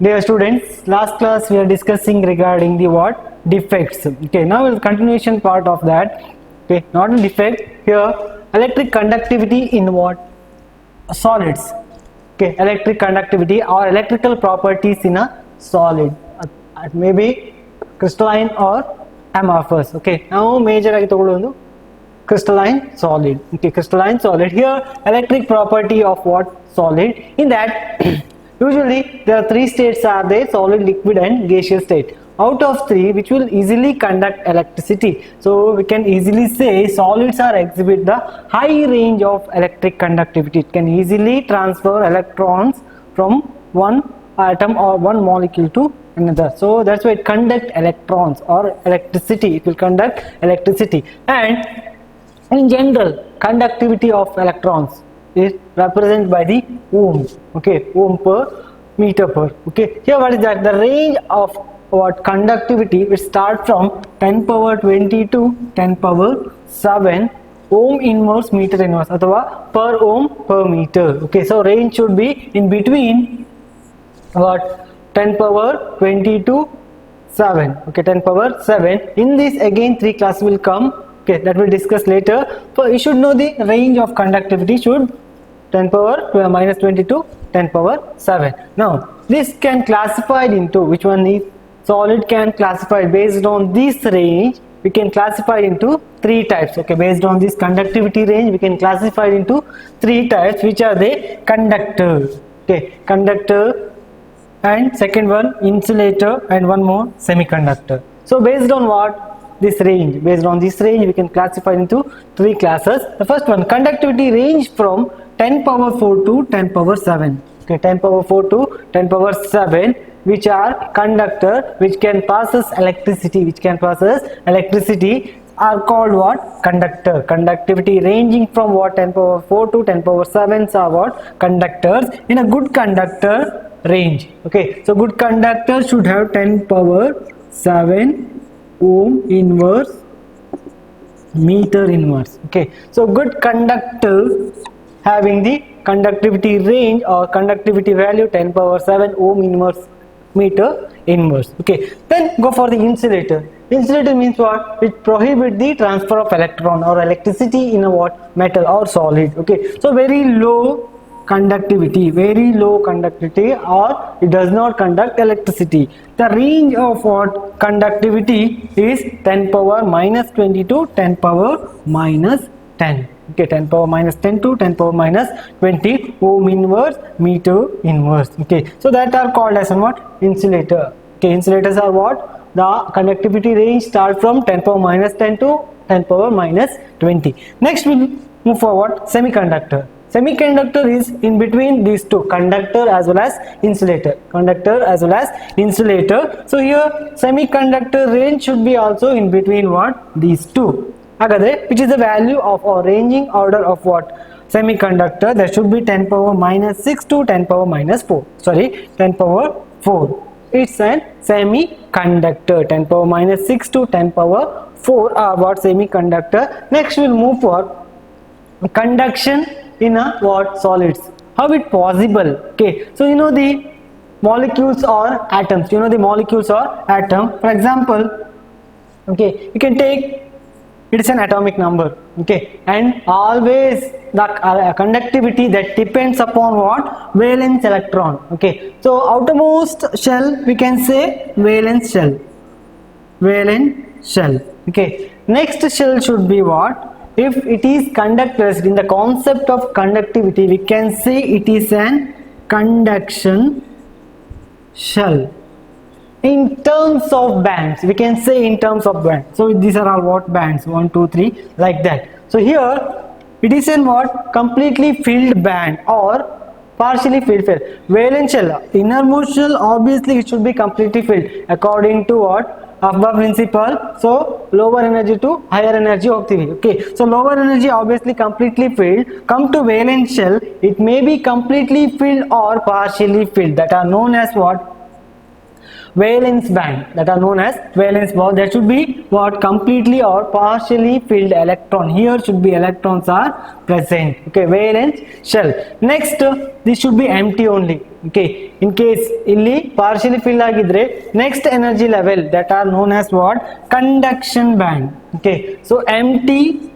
Dear students, last class we are discussing regarding the what defects. Okay, now is continuation part of that. Okay, not a defect here. Electric conductivity in what solids. Okay, electric conductivity or electrical properties in a solid. Maybe crystalline or amorphous. Okay, now major ಆಗಿ ತಗೊಳ್ಳೋದು crystalline solid. Okay, crystalline solid. Here electric property of what solid. In that usually there are three states are there: solid, liquid and gaseous state. Out of three, which will easily conduct electricity. So we can easily say solids are exhibit the high range of electric conductivity. It can easily transfer electrons from one atom or one molecule to another. So that's why it conduct electrons or electricity. It will conduct electricity. And in general, conductivity of electrons is represented by the ohm. Okay, ohm per meter per. Okay, here what is that? The range of what conductivity will start from 10 power 20 to 10 power 7 ohm inverse meter inverse अथवा per ohm per meter. Okay, so range should be in between what 10 power 20 to 7. Okay, 10 power 7. In this again three classes will come. Okay, that will discuss later. So you should know the range of conductivity should 10 power minus 20 to 10 power 7. Now this can classified into which one is solid can classify based on this range. We can classify into three types. Okay, based on this conductivity range we can classify into three types, which are the conductor. Okay, conductor, and second one insulator, and one more semiconductor. So based on what this range, based on this range we can classify into three classes. The first one, conductivity range from 10 power 4 to 10 power 7. Okay, 10 power 4 to 10 power 7, which are conductor which can passes electricity, are called what? Conductor. Conductivity ranging from what 10 power 4 to 10 power 7 are what? Conductors in a good conductor range. Okay, so good conductor should have 10 power 7 ohm inverse meter inverse. Okay, so good conductor having the conductivity range or conductivity value 10 power 7 ohm inverse meter inverse. Okay, then go for the insulator. Insulator means what? It prohibit the transfer of electron or electricity in a what? Metal or solid. Okay, so very low conductivity, or it does not conduct electricity. The range of what conductivity is 10 power minus 20 to 10 power minus 10. Okay, 10 power minus 10 to 10 power minus 20 ohm inverse meter inverse. Okay, so that are called as what? Insulator. Okay, insulators are what? The conductivity range start from 10 power minus 10 to 10 power minus 20. Next we'll move forward. Semiconductor. Semiconductor is in between these two, conductor as well as insulator. So here semiconductor range should be also in between what? These two. Which is the value of or ranging order of what? Semiconductor, that should be 10 power minus 6 to 10 power minus 4. 10 power 4. It's an semiconductor. 10 power minus 6 to 10 power 4 are what? Semiconductor. Next we'll move for conduction in a what? Solids. How it possible? Okay, so you know the molecules or atoms. For example, okay, you can take, it is an atomic number. Okay, and always the conductivity that depends upon what? Valence electron. Okay, so outermost shell we can say valence shell. Okay, next shell should be what? If it is conductors, in the concept of conductivity we can say it is an conduction shell. In terms of bands, we can say in terms of bands. So these are all what? Bands, 1 2 3, like that. So here it is in what? Completely filled band or partially filled. Valence shell, innermost shell, obviously it should be completely filled according to what? Above principle. So lower energy to higher energy octave. Okay, so lower energy obviously completely filled. Come to valence shell, it may be completely filled or partially filled. That are known as what? valence band, that are known as valence band. That should be what? Completely or partially filled electron. Here should be electrons are present. Okay, valence shell. Next, this should be empty only. Okay, in case illi partially fill agidre, next energy level that are known as what? Conduction band. Okay, so empty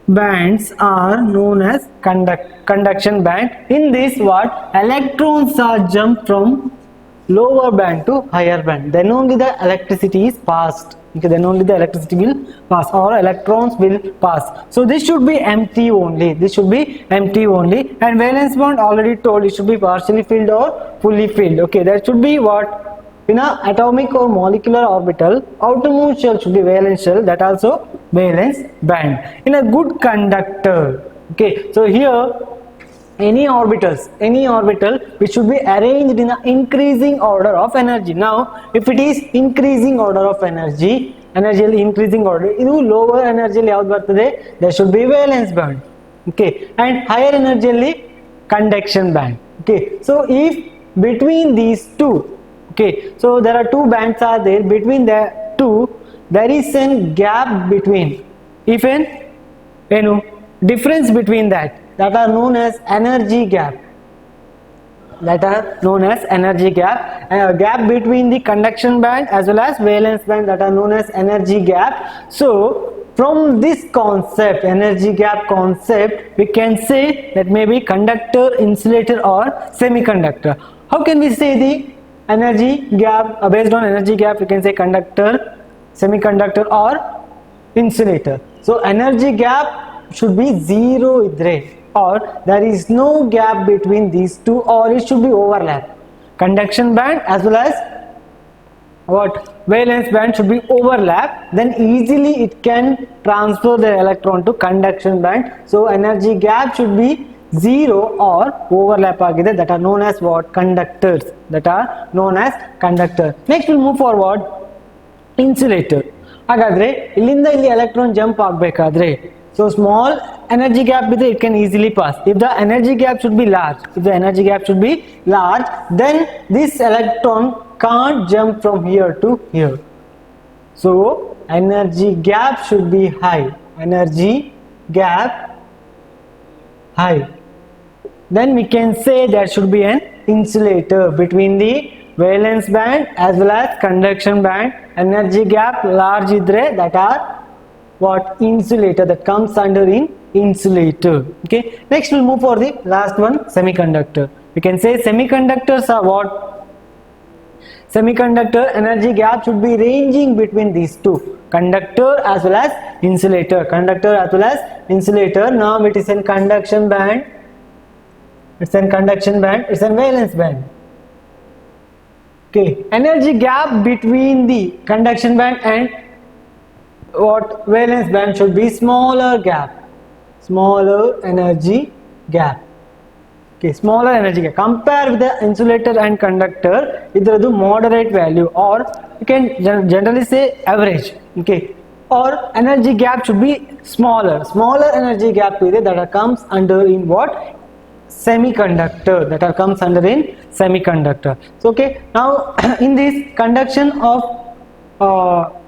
bands are known as conduction band. In this, what? Electrons are jumped from lower band to higher band, then only the electricity is passed. Okay, then only the electricity will pass, or electrons will pass. So this should be empty only. This should be empty only. And valence band, already told, it should be partially filled or fully filled. Okay, that should be what? In a atomic or molecular orbital, outermost shell should be valence shell, that also valence band. In a good conductor, okay, so here any orbital which should be arranged in an increasing order of energy. Now if it is increasing order of energy increasing order, idu lower energy yavudu bartade, there should be valence band. Okay, and higher energy conduction band. Okay, so if between these two, okay, so there are two bands are there, between the two there is a gap between, if an difference between that are known as energy gap, that are known as energy gap, and a gap between the conduction band as well as valence band, that are known as energy gap. So from this concept, energy gap concept, we can say that maybe conductor, insulator or semiconductor. How can we say the energy gap? Based on energy gap we can say conductor, semiconductor or insulator. So energy gap should be zero idre, or there is no gap between these two, or it should be overlap. Conduction band as well as what? Valence band should be overlap, then easily it can transfer the electron to conduction band. So energy gap should be zero or overlap agide, that are known as what? Conductors, that are known as conductor. Next we'll move forward. Insulator. ಹಾಗಾದ್ರೆ ಇಲ್ಲಿಂದ ಇಲ್ಲಿ electron jump ಆಗಬೇಕಾದ್ರೆ, so small energy gap with it can easily pass. If the energy gap should be large, then this electron can't jump from here to here. So energy gap should be high. Energy gap high. Then we can say there should be an insulator between the valence band as well as conduction band. Energy gap large idre, that are what? Insulator, that comes under in insulator. Okay, next we'll move for the last one, semiconductor. We can say semiconductors are what? Semiconductor energy gap should be ranging between these two, conductor as well as insulator. Conductor as well as insulator. Now it is in conduction band, it's in conduction band, it's in valence band. Okay, energy gap between the conduction band and what? Valence band should be smaller gap, smaller energy gap. Okay, smaller energy gap. Compare with the insulator and conductor, idradu moderate value, or you can generally say average. Okay, or energy gap should be smaller energy gap ide, that comes under in what? Semiconductor, that comes under in semiconductor. So okay, now in this conduction of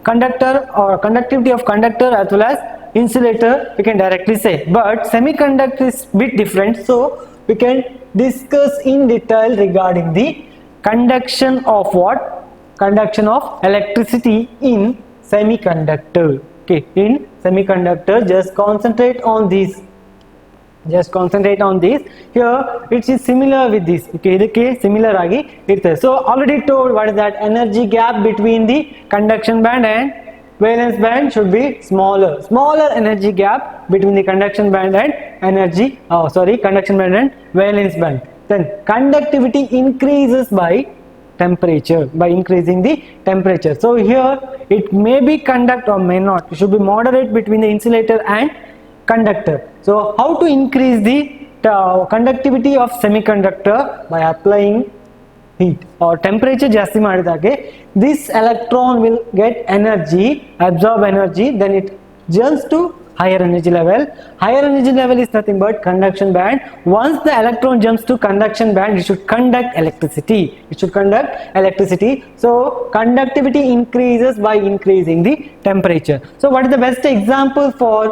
conductor or conductivity of conductor as well as insulator we can directly say, but semiconductor is bit different, so we can discuss in detail regarding the conduction of what? Conduction of electricity in semiconductor. Okay, in semiconductor, just concentrate on this. Here it is similar with this. Okay, ಇದಕ್ಕೆ similar ಆಗಿ ಇರ್ತದೆ. So already told what is that? Energy gap between the conduction band and valence band should be smaller energy gap between the conduction band and conduction band and valence band. Then conductivity increases by temperature, by increasing the temperature. So here it may be conduct or may not. It should be moderate between the insulator and conductor. So how to increase the conductivity of semiconductor? By applying heat or temperature ಜಾಸ್ತಿ ಮಾಡಿದಾಗೆ this electron will get energy, absorb energy, then it jumps to higher energy level. Higher energy level is nothing but conduction band. Once the electron jumps to conduction band, it should conduct electricity. It should conduct electricity. So conductivity increases by increasing the temperature. So what is the best example for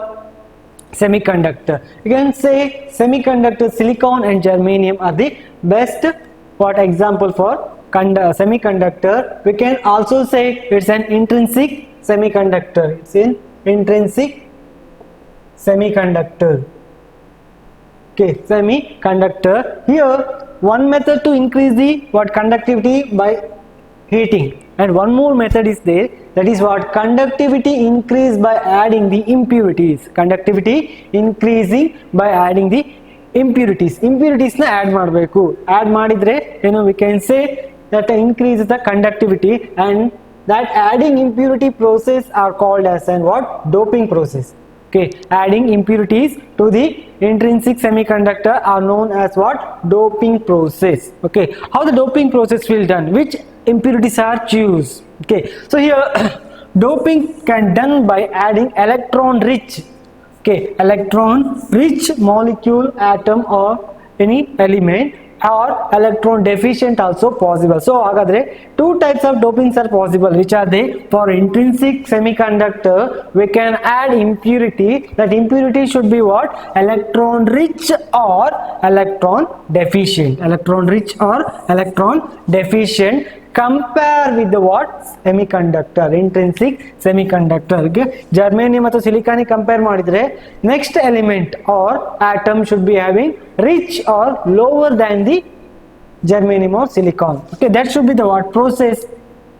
semiconductor? You can say semiconductor, silicon and germanium are the best what example for semiconductor. We can also say it's an intrinsic semiconductor. It's an intrinsic semiconductor. Okay, semiconductor. Here one method to increase the what conductivity by heating, and one more method is there, that is what conductivity increase by adding the impurities. Conductivity increasing by adding the impurities. Impurities na add ಮಾಡಬೇಕು. Add ಮಾಡಿದ್ರೆ we can say that increases the conductivity, and that adding impurity process are called as an what? Doping process. Okay, adding impurities to the intrinsic semiconductor are known as what? Doping process. Okay, how the doping process will done? Which impurities are choose? Okay, so here doping can done by adding electron rich, okay, electron rich molecule, atom or any element, or electron deficient also possible. So hagadre two types of dopings are possible. Which are they? For intrinsic semiconductor we can add impurity. That impurity should be what? Electron rich or electron deficient. Electron rich or electron deficient. Compare with the what? Semiconductor, intrinsic semiconductor. Okay, germanium or silicon compare madidre, next element or atom should be having rich or lower than the germanium or silicon. Okay, that should be the what? Process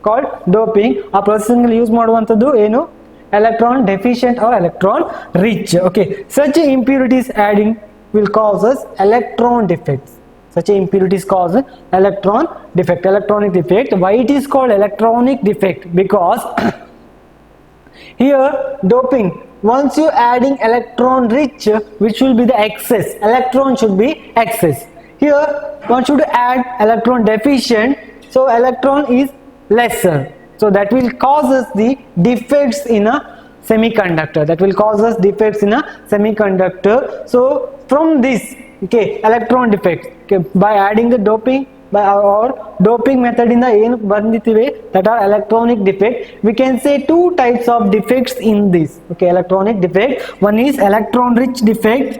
called doping. A process use ಮಾಡುವಂತದ್ದು ಏನು? Electron deficient or electron rich. Okay, such impurities adding will cause us electron defects. Such impurities cause electron defect, electronic defect. Why it is called electronic defect? Because here doping, once you adding electron rich, which will be the excess, electron should be excess. Here one should add electron deficient, so electron is lesser. So that will cause us the defects in a semiconductor. That will cause us defects in a semiconductor. So from this, okay, electron defects, okay, by adding the doping by or doping method in the ಏನು ಬಂದಿತಿವೆ that are electronic defect, we can say two types of defects in this. Okay, electronic defect. One is electron rich defect,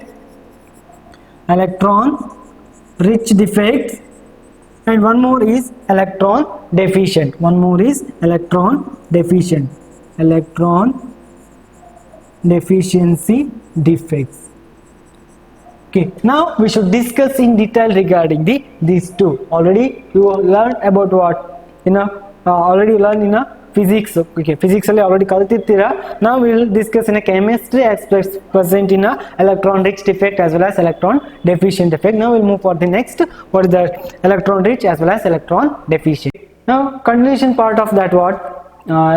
electron rich defects, and one more is electron deficient. One more is electron deficient, electron deficiency defects. Okay, now we should discuss in detail regarding these two. Already you learned about what? Already learned in a physics. Okay, physics already kaltirtira. Now we will discuss in a chemistry aspects present in a electron rich defect as well as electron deficient defect. Now we will move for the next. What is the electron rich as well as electron deficient? Now continuation part of that what?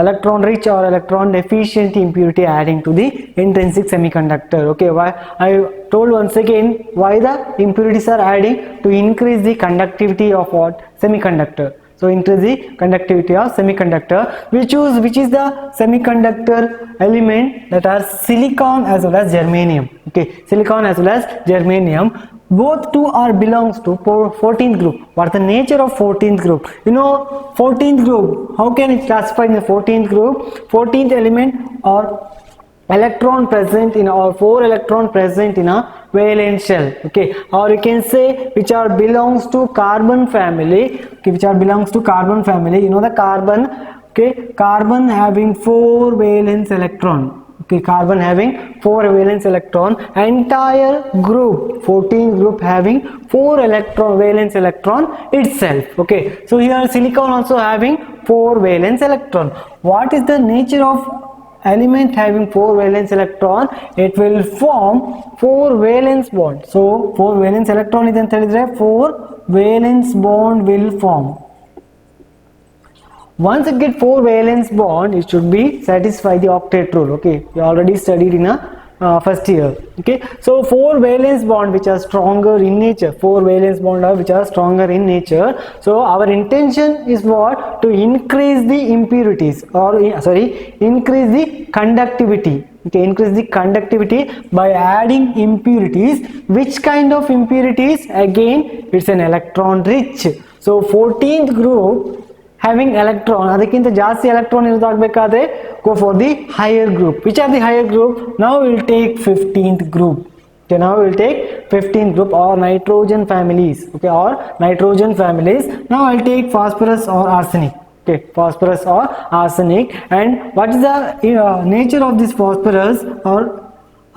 Electron rich or electron deficient impurity adding to the intrinsic semiconductor. Okay, why I told once again why the impurities are adding? To increase the conductivity of what? Semiconductor. So increase the conductivity of semiconductor. We choose which is the semiconductor element, that are silicon as well as germanium. Okay, silicon as well as germanium. Both two are belongs to 14th group. What is the nature of 14th group? 14th group, how can it classify in the 14th group? 14th element or electron present in, or 4 electron present in a valence shell. Okay, or you can say which are belongs to carbon family. Okay, which are belongs to carbon family. The carbon. Okay, carbon having 4 valence electron. Okay, carbon having 4 valence electron. Entire group, 14 group having 4 valence electron itself. Okay, so here silicon also having 4 valence electron. What is the nature of element having 4 valence electron? It will form 4 valence bond. So 4 valence electron is anta helidre 4 valence bond will form. Once it get 4 valence bond, it should be satisfy the octet rule. Okay, you already studied in a first year. Okay, so 4 valence bond which are stronger in nature, 4 valence bond are which are stronger in nature. So our intention is what? To increase the impurities or increase the conductivity. Okay, increase the conductivity by adding impurities. Which kind of impurities? Again, it's an electron rich. So 14th group having electron, ಅದಕ್ಕಿಂತ ಜಾಸ್ತಿ electron ಇರೋದಾಗಬೇಕಾದ್ರೆ go for the higher group. Which are the higher group? Now we will take 15th group. Okay, now we will take 15th group or nitrogen families. Okay, or nitrogen families. Now I will take phosphorus or arsenic. Okay, phosphorus or arsenic. And what is the nature of this phosphorus or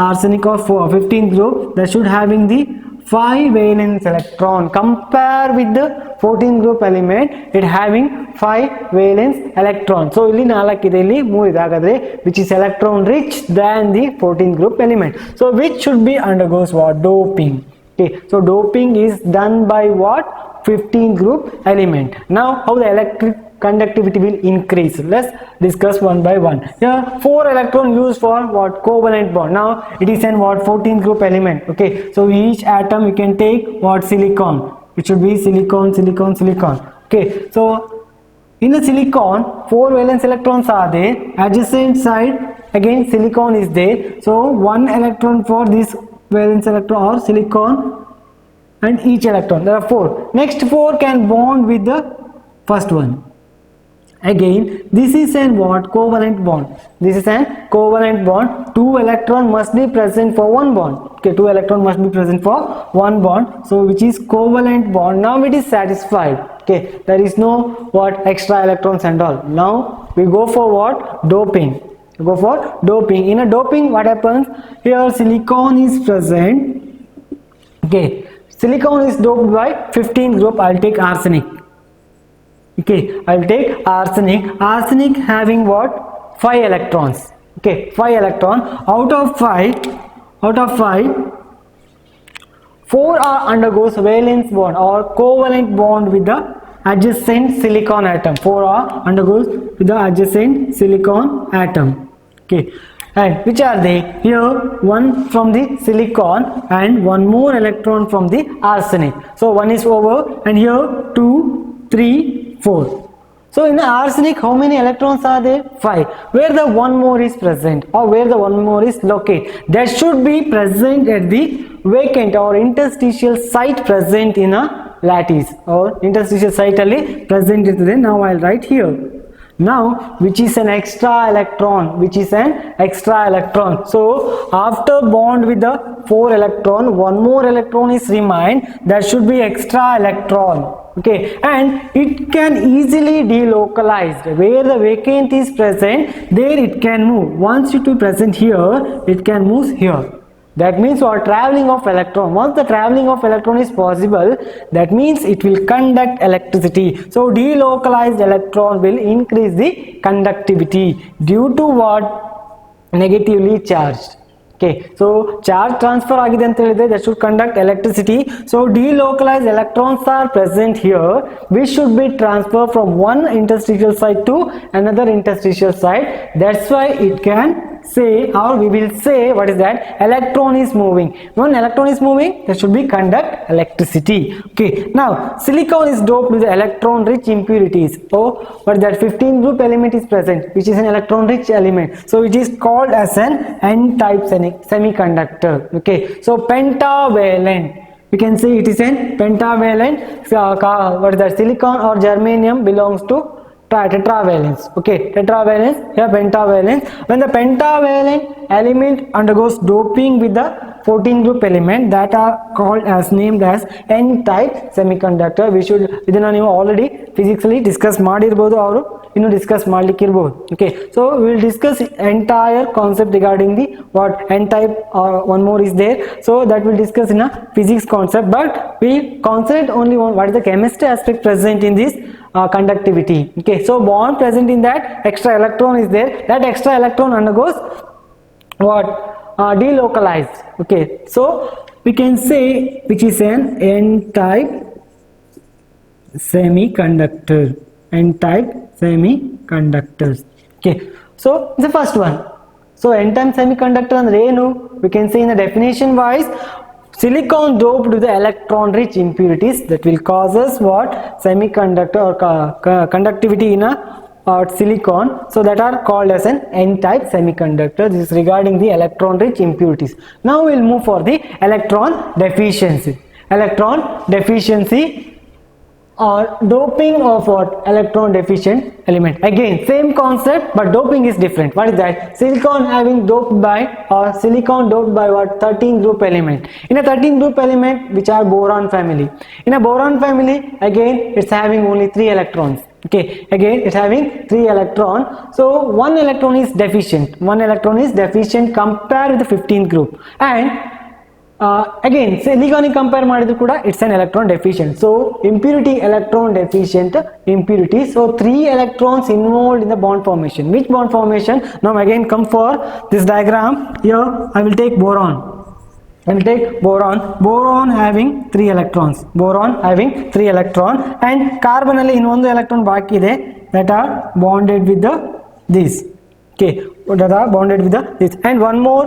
arsenic of 15th group? That should having the 5 valence electron. Compare with the 14th group element, it having 5 valence electron. So ಇಲ್ಲಿ 4 ಇದೆ, ಇಲ್ಲಿ 3 ಇದೆ. ಹಾಗಾದ್ರೆ which is electron rich than the 14th group element. So which should be undergoes what? Doping. Okay, so doping is done by what? 15th group element. Now how the electric conductivity will increase? Let's discuss one by one. Here 4 electron used for what? Covalent bond. Now it is an what? 14th group element. Okay, so each atom you can take what? Silicon. It should be silicon, silicon, silicon. Okay, so in the silicon 4 valence electrons are there. Adjacent side again silicon is there. So 1 electron for this valence electron or silicon and each electron. There are 4. Next 4 can bond with the first one. Again, this is an what? Covalent bond. This is an covalent bond. 2 electron must be present for 1 bond. Okay, 2 electron must be present for 1 bond. So which is covalent bond. Now it is satisfied. Okay, there is no what? Extra electrons and all. Now we go for what? Doping. We go for doping. In a doping, what happens? Here silicon is present. Okay, silicon is doped by 15th group. I'll take arsenic. Okay, I'll take arsenic. Arsenic having what? 5 electrons. Okay, 5 electron. Out of 5, 4 are undergoes valence bond or covalent bond with the adjacent silicon atom. 4 are undergoes with the adjacent silicon atom. Okay, and which are they? Here 1 from the silicon and 1 more electron from the arsenic. So 1 is over, and here 2, 3, 4. So in the arsenic, how many electrons are there? 5. Where the 1 more is present or where the 1 more is located? That should be present at the vacant or interstitial site present in a lattice or interstitial site alli present irtade. Now I'll write here. Now which is an extra electron? Which is an extra electron? So after bond with the 4 electron, 1 more electron is remained. That should be extra electron. Okay, and it can easily delocalize. Where the vacant is present, there it can move. Once it is present here, it can move here. That means our traveling of electron. Once the traveling of electron is possible, that means it will conduct electricity. So delocalized electron will increase the conductivity due to what? Negatively charged. Okay, so charge transfer agide anta helidre, that should conduct electricity. So delocalized electrons are present here, which should be transferred from one interstitial site to another interstitial site. That's why it can say, or we will say, what is that? Electron is moving. When electron is moving, that should be conduct electricity. Okay, now silicon is doped with electron rich impurities. Oh, but that 15th group element is present, which is an electron rich element. So it is called as an n-type semiconductor. Okay, so pentavalent, we can say it is an pentavalent. What is that? Silicon or germanium belongs to tetravalence. Okay, tetravalence, here pentavalence. When the pentavalent element undergoes doping with the 14 group element, that are called as named as n-type semiconductor. We should ಇದನ್ನ ನೀವು already physically discuss ಮಾಡಿರಬಹುದು, ಅವರು ಇನ್ನು discuss ಮಾಡ್ಲಿಕ್ಕೆ ಇರಬಹುದು. Okay, so we will discuss entire concept regarding the what n-type or one more is there, so that will discuss in a physics concept, but we concentrate only on what is the chemistry aspect present in this conductivity. Okay, so bond present in that, extra electron is there, that extra electron undergoes what? Delocalized. Okay, so we can say which is an n-type semiconductor. N-type semiconductors. Okay, so the first one. So n-type semiconductor andre enu? We can say in the definition wise, silicon doped with the electron rich impurities that will causes what? Semiconductor or conductivity in a or silicon, so that are called as an n-type semiconductor. This is regarding the electron rich impurities. Now we will move for the electron deficiency. Electron deficiency or doping of what? Electron deficient element. Again same concept, but doping is different. What is that? Silicon having doped by, or silicon doped by what? 13 group element. In a 13 group element, which are boron family. In a boron family, again it's having only 3 electrons. Okay, again it's having 3 electrons. So 1 electron is deficient. 1 electron is deficient compared with the 15th group. And again silicon compare ಮಾಡಿದ್ರು ಕೂಡ it's an electron deficient. So impurity electron deficient impurity. So 3 electrons involved in the bond formation. Which bond formation? Now again come for this diagram. Here I will take boron. I will take boron. Boron having 3 electrons. Boron having 3 electron, and carbon alli ಇನ್ನೊಂದು electron ಬಾಕಿ ಇದೆ, that are bonded with the this. Okay, that are bonded with the this, and one more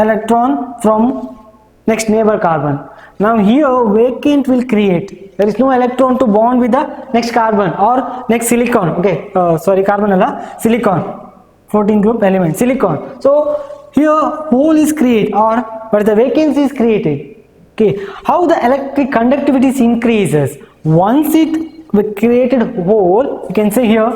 electron from next neighbor carbon. Now here vacant will create. There is no electron to bond with the next carbon or next silicon. Okay, sorry, carbon alla, silicon. 14 group element, silicon. So here hole is created, or but the vacancy is created. Okay, how the electric conductivity increases? Once it created hole, you can say here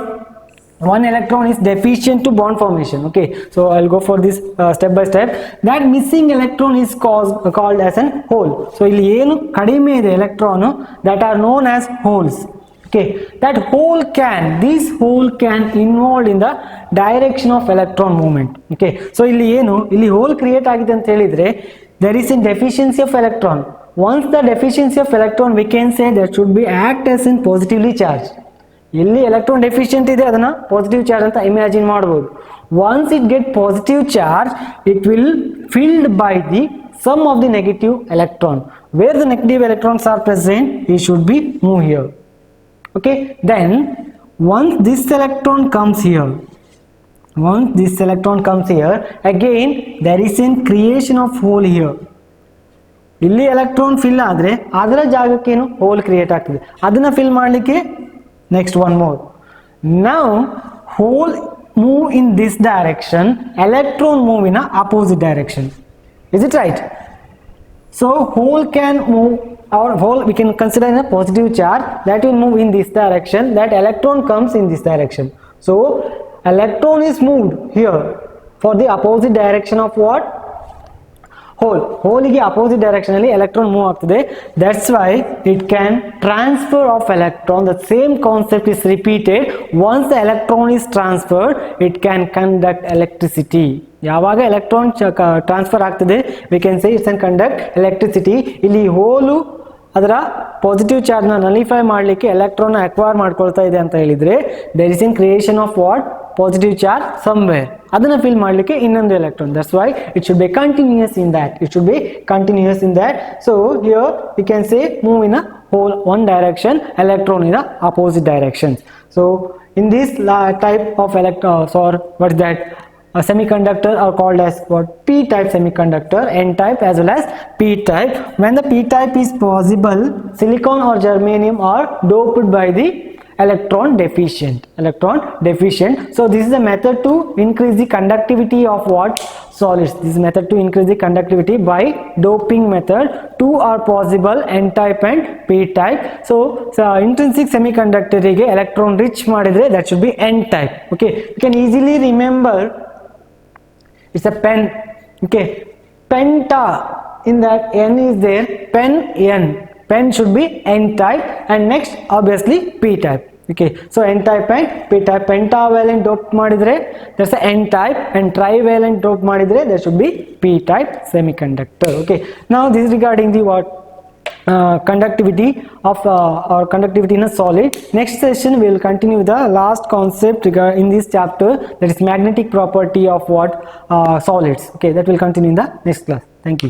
1 electron is deficient to bond formation. Okay, so I'll go for this step by step. That missing electron is called as an hole. So ಇಲ್ಲಿ ಏನು ಕಡಿಮೆ ಇದೆ electron, that are known as holes. Okay, that hole can, this hole can involved in the direction of electron movement. Okay, so ಇಲ್ಲಿ ಏನು, ಇಲ್ಲಿ hole create ಆಗಿದೆ ಅಂತ ಹೇಳಿದ್ರೆ there is a deficiency of electron. Once the deficiency of electron, we can say that should be act as in positively charged. ಎಲ್ಲಿ electron deficient ಇದೆ ಅದನ್ನ positive charge ಅಂತ ಇಮ್ಯಾಜಿನ್ ಮಾಡಬಹುದು. Once it get positive charge, it will filled by the some of the negative electron. Where the negative electrons are present, it should be move here. Okay, then once this electron comes here, once this electron comes here, again there is a creation of hole here. ಇಲ್ಲಿ electron fill ಆದ್ರೆ ಅದರ ಜಾಗಕ್ಕೇನು hole create ಆಗ್ತದೆ, ಅದನ್ನ fill ಮಾಡಲಿಕ್ಕೆ next one more. Now hole move in this direction, electron move in a opposite direction. Is it right? So hole can move, or hole we can consider in a positive charge, that will move in this direction, that electron comes in this direction. So electron is moved here for the opposite direction of what? Hole. Hole ಗೆ opposite direction ಅಲ್ಲಿ electron move ಆಗ್ತದೆ. That's why it can transfer of electron. The same concept is repeated. Once the electron is transferred, it can conduct electricity. ಯಾವಾಗ electron transfer ಆಗ್ತದೆ, we can say it can conduct electricity. ಇಲ್ಲಿ ಹೋಲು ಅದರ positive charge ನ nullify ಮಾಡಲಿಕ್ಕೆ electron acquire ಮಾಡ್ಕೊಳ್ತಾ ಇದೆ ಅಂತ ಹೇಳಿದ್ರೆ, there is in creation of what? Positive charge somewhere. ಅದನ್ನ ಫಿಲ್ ಮಾಡಲಿಕ್ಕೆ ಇನ್ನೊಂದು electron. That's why it should be continuous in that. It should be continuous in that. So here we can say move in a whole one direction, electron in a opposite directions. So in this type of electrons, or what is that? A semiconductor are called as what? P-type semiconductor, N-type as well as P-type. When the P-type is possible, silicon or germanium are doped by the electron deficient. So this is a method to increase the conductivity of what? Solids. This is method to increase the conductivity by doping method. Two are possible, N-type and P-type. So intrinsic semiconductor ಗೆ electron rich ಮಾಡಿದ್ರೆ that should be N-type. Okay, you can easily remember, it's a pen. Okay, penta, in that N is there, pen N. Pen should be N-type, and next obviously P-type. Okay, so N-type and P-type. Pentavalent dope ಮಾಡಿದ್ರೆ there's a N-type, and trivalent dope ಮಾಡಿದ್ರೆ there should be P-type semiconductor. Okay, now this is regarding the what? Conductivity of or conductivity in a solid. Next session we will continue with the last concept in this chapter, that is magnetic property of what? Solids. Okay, that will continue in the next class.